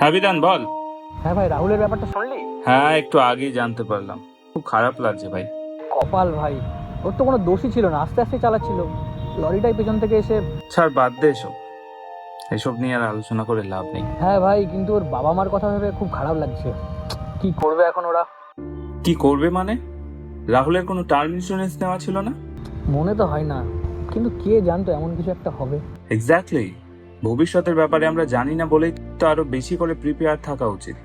হ্যাঁ বিধান বল। হ্যাঁ ভাই, রাহুলের ব্যাপারটা শুনলি? হ্যাঁ একটু আগেই জানতে পারলাম, খুব খারাপ লাগছে ভাই। কপাল ভাই, ওর তো কোনো দোষই ছিল না, আস্তে আস্তে চালাচ্ছিল, লরিটাই পেছন থেকে এসে। ছাড়, বাদ দে এসব, এসব নিয়ে আর আলোচনা করে লাভ নেই। হ্যাঁ ভাই, কিন্তু ওর বাবা মার কথা ভেবে খুব খারাপ লাগছে। কি করবে এখন ওরা? কি করবে মানে? রাহুলের কোনো টার্ম ইন্স্যুরেন্স নেওয়া ছিল না? মনে তো হয় না, কিন্তু কে জানতো এমন কিছু একটা হবে। এক্স্যাক্টলি, ভবিষ্যতের ব্যাপারে আমরা জানি না বলেই তো আরো বেশি করে প্রিপেয়ার থাকা উচিত।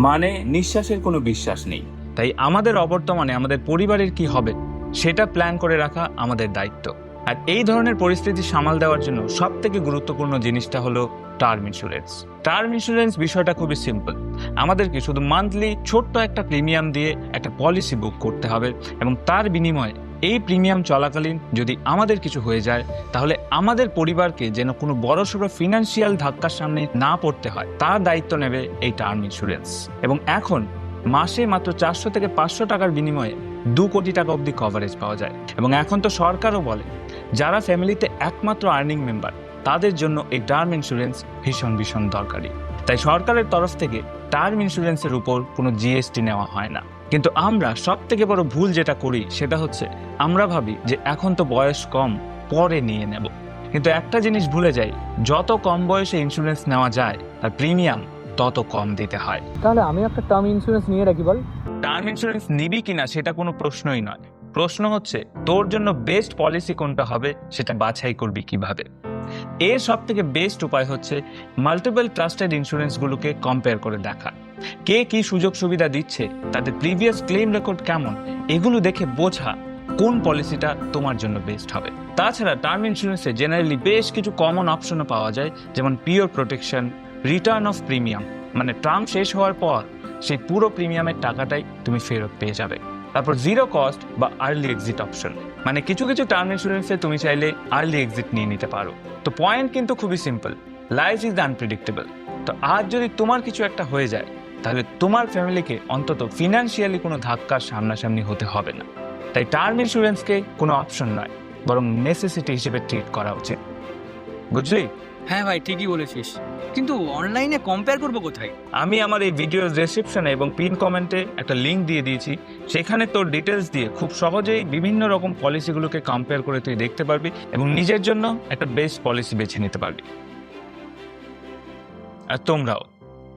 মানে নিঃশ্বাসের কোনো বিশ্বাস নেই, তাই আমাদের অবর্তমানে আমাদের পরিবারের কি হবে সেটা প্ল্যান করে রাখা আমাদের দায়িত্ব। আর এই ধরনের পরিস্থিতি সামাল দেওয়ার জন্য সব থেকে গুরুত্বপূর্ণ জিনিসটা হলো টার্ম ইন্স্যুরেন্স। টার্ম ইন্স্যুরেন্স বিষয়টা খুবই সিম্পল। আমাদেরকে শুধু মান্থলি ছোট্ট একটা প্রিমিয়াম দিয়ে একটা পলিসি বুক করতে হবে, এবং তার বিনিময়ে এই প্রিমিয়াম চলাকালীন যদি আমাদের কিছু হয়ে যায়, তাহলে আমাদের পরিবারকে যেন কোনো বড়সড় ফিনান্সিয়াল ধাক্কার সামনে না পড়তে হয়, তার দায়িত্ব নেবে এই টার্ম ইন্স্যুরেন্স। এবং এখন মাসে মাত্র 400 থেকে 500 টাকার বিনিময়ে 2 কোটি টাকা অবধি কভারেজ পাওয়া যায়। এবং এখন তো সরকারও বলে যারা ফ্যামিলিতে একমাত্র আর্নিং মেম্বার, তাদের জন্য এই টার্ম ইন্স্যুরেন্স ভীষণ ভীষণ দরকারি। তাই সরকারের তরফ থেকে টার্ম ইন্স্যুরেন্সের উপর কোনো জিএসটি নেওয়া হয় না। কিন্তু আমরা সব থেকে বড় ভুল যেটা করি সেটা হচ্ছে আমরা ভাবি যে এখন তো বয়স কম, পরে নিয়ে নেব। কিন্তু একটা জিনিস ভুলে যাই, যত কম বয়সে ইন্স্যুরেন্স নেওয়া যায় তার প্রিমিয়াম তত কম দিতে হয়। তাহলে আমি একটা টার্ম ইন্স্যুরেন্স নিয়ে রাখি বল। টার্ম ইন্স্যুরেন্স নিবি কিনা সেটা কোনো প্রশ্নই নয়, প্রশ্ন হচ্ছে তোর জন্য বেস্ট পলিসি কোনটা হবে সেটা বাছাই করবি কিভাবে। এর সব থেকে বেস্ট উপায় হচ্ছে মাল্টিপল ট্রাস্টেড ইন্স্যুরেন্সগুলোকে কম্পেয়ার করে দেখা, কে কি সুযোগ সুবিধা দিচ্ছে, তাদের প্রিভিয়াস ক্লেম রেকর্ড কেমন, এগুলো দেখে বোঝা কোন পলিসিটা তোমার জন্য বেস্ট হবে। তাছাড়া টার্ম ইন্স্যুরেন্সে জেনারেলি বেশ কিছু কমন অপশনও পাওয়া যায়, যেমন pure protection, return of premium, মানে টার্ম শেষ হওয়ার পর সেই পুরো প্রিমিয়ামের টাকাটাই তুমি ফেরত পেয়ে যাবে। তারপর জিরো কস্ট বা আর্লি এক্সিট অপশন, মানে কিছু কিছু টার্ম ইন্স্যুরেন্সে তুমি চাইলে আর্লি এক্সিট নিয়ে নিতে পারো। তো পয়েন্ট কিন্তু খুবই সিম্পল, লাইফ ইজ আনপ্রেডিক্টেবল। তো আজ যদি তোমার কিছু একটা হয়ে যায়, তাহলে তোমার ফ্যামিলিকে অন্তত ফিনান্সিয়ালি কোনো ধাক্কার সামনাসামনি হতে হবে না। তাই টার্ম ইন্স্যুরেন্সকে কোনো অপশন নয়, বরং নেসেসিটি হিসেবে ট্রিট করা উচিত। বুঝলি? হ্যাঁ ভাই, ঠিকই বলেছিস, কিন্তু অনলাইনে কম্পেয়ার করবো কোথায়? আমি আমার এই ভিডিওর ডেসক্রিপশনে এবং পিন কমেন্টে একটা লিঙ্ক দিয়ে দিয়েছি, সেখানে তোর ডিটেলস দিয়ে খুব সহজেই বিভিন্ন রকম পলিসিগুলোকে কম্পেয়ার করে তুই দেখতে পারবি এবং নিজের জন্য একটা বেস্ট পলিসি বেছে নিতে পারবি। আর তোমরাও